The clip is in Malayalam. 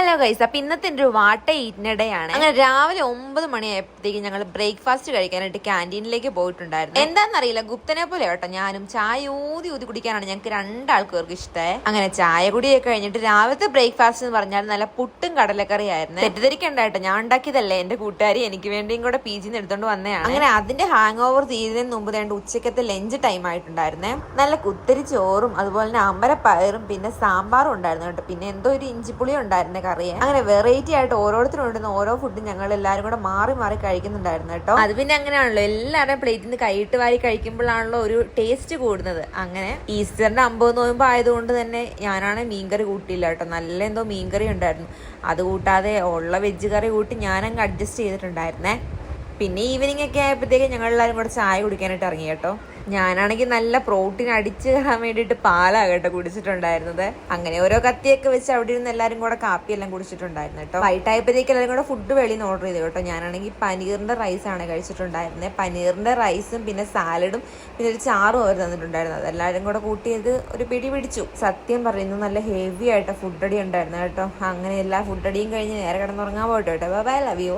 ഹലോ ഗൈസ്, അപ്പൊ ഇന്നത്തെ ഒരു വാട്ട ഈറ്റിനിടെയാണ്. അങ്ങനെ രാവിലെ 9 മണിയായപ്പോഴത്തേക്കും ഞങ്ങൾ ബ്രേക്ക്ഫാസ്റ്റ് കഴിക്കാനായിട്ട് ക്യാൻറ്റീനിലേക്ക് പോയിട്ടുണ്ടായിരുന്നു. എന്താണെന്നറിയില്ല, ഗുപ്തനെ പോലെ കേട്ടോ ഞാനും ചായ ഊതി ഊതി കുടിക്കാനാണ് ഞങ്ങൾക്ക് രണ്ടാൾക്കാർക്ക് ഇഷ്ടമായി. അങ്ങനെ ചായ കുടിയൊക്കെ കഴിഞ്ഞിട്ട് രാവിലത്തെ ബ്രേക്ക്ഫാസ്റ്റ് എന്ന് പറഞ്ഞാൽ നല്ല പുട്ടും കടലക്കറി ആയിരുന്നു. തെറ്റിദ്ധരിക്കണ്ടായിട്ടോ, ഞാൻ ഉണ്ടാക്കിയതല്ലേ, എന്റെ കൂട്ടുകാരി എനിക്ക് വേണ്ടിയും കൂടെ PG എടുത്തോണ്ട് വന്നതാണ്. അങ്ങനെ അതിന്റെ ഹാങ് ഓവർ തീരുന്നതിന് മുമ്പ് വേണ്ട ഉച്ചക്കത്തെ ലഞ്ച് ടൈം ആയിട്ടുണ്ടായിരുന്നേ. നല്ല കുത്തരി ചോറും അതുപോലെ തന്നെ അമ്പരപ്പയറും പിന്നെ സാമ്പാറും ഉണ്ടായിരുന്നു കേട്ടോ. പിന്നെ എന്തോ ഒരു ഇഞ്ചിപ്പുളി ഉണ്ടായിരുന്നു കറിയെ. അങ്ങനെ വെറൈറ്റി ആയിട്ട് ഓരോരുത്തരും ഉണ്ടെന്ന് ഓരോ ഫുഡും ഞങ്ങൾ എല്ലാവരും കൂടെ മാറി മാറി കഴിക്കുന്നുണ്ടായിരുന്നു കേട്ടോ. അത് പിന്നെ അങ്ങനെയാണല്ലോ, എല്ലാവരുടെയും പ്ലേറ്റിൽ നിന്ന് കൈയിട്ട് വാരി കഴിക്കുമ്പോഴാണല്ലോ ഒരു ടേസ്റ്റ് കൂടുന്നത്. അങ്ങനെ ഈസ്റ്ററിന്റെ 50 നോയമ്പ് ആയതുകൊണ്ട് തന്നെ ഞാനാണെങ്കിൽ മീൻകറി കൂട്ടിയില്ല കേട്ടോ. നല്ല എന്തോ മീൻകറി ഉണ്ടായിരുന്നു. അത് കൂട്ടാതെ ഉള്ള വെജ് കറി കൂട്ടി ഞാനങ്ങ് അഡ്ജസ്റ്റ് ചെയ്തിട്ടുണ്ടായിരുന്നേ. പിന്നെ ഈവനിങ് ഒക്കെ ആയപ്പോഴത്തേക്കും ഞങ്ങൾ എല്ലാവരും കൂടെ ചായ കുടിക്കാനായിട്ട് ഇറങ്ങി കേട്ടോ. ഞാനാണെങ്കിൽ നല്ല പ്രോട്ടീൻ അടിച്ച് കയറാൻ വേണ്ടിയിട്ട് പാലാണ് കേട്ടോ കുടിച്ചിട്ടുണ്ടായിരുന്നത്. അങ്ങനെ ഓരോ കത്തിയൊക്കെ വെച്ച് അവിടെ ഇരുന്ന് എല്ലാവരും കൂടെ കാപ്പിയെല്ലാം കുടിച്ചിട്ടുണ്ടായിരുന്നു കേട്ടോ. വൈകിട്ടായപ്പോഴത്തേക്ക് എല്ലാവരും കൂടെ ഫുഡ് വെളിയിൽ നിന്ന് ഓർഡർ ചെയ്തു കേട്ടോ. ഞാനാണെങ്കിൽ പനീറിന്റെ റൈസാണ് കഴിച്ചിട്ടുണ്ടായിരുന്നത്. പനീറിന്റെ റൈസും പിന്നെ സാലഡും പിന്നെ ഒരു ചാറും അവർ തന്നിട്ടുണ്ടായിരുന്നത്. അതെല്ലാവരും കൂടെ കൂട്ടിയത് ഒരു പിടി പിടിച്ചു. സത്യം പറയുന്നു, നല്ല ഹെവി ആയിട്ട് ഫുഡ് അടി ഉണ്ടായിരുന്നു കേട്ടോ. അങ്ങനെ എല്ലാ ഫുഡ് അടിയും കഴിഞ്ഞ് നേരെ കിടന്നുറങ്ങാൻ പോയിട്ട് കേട്ടോ. Bye, love U.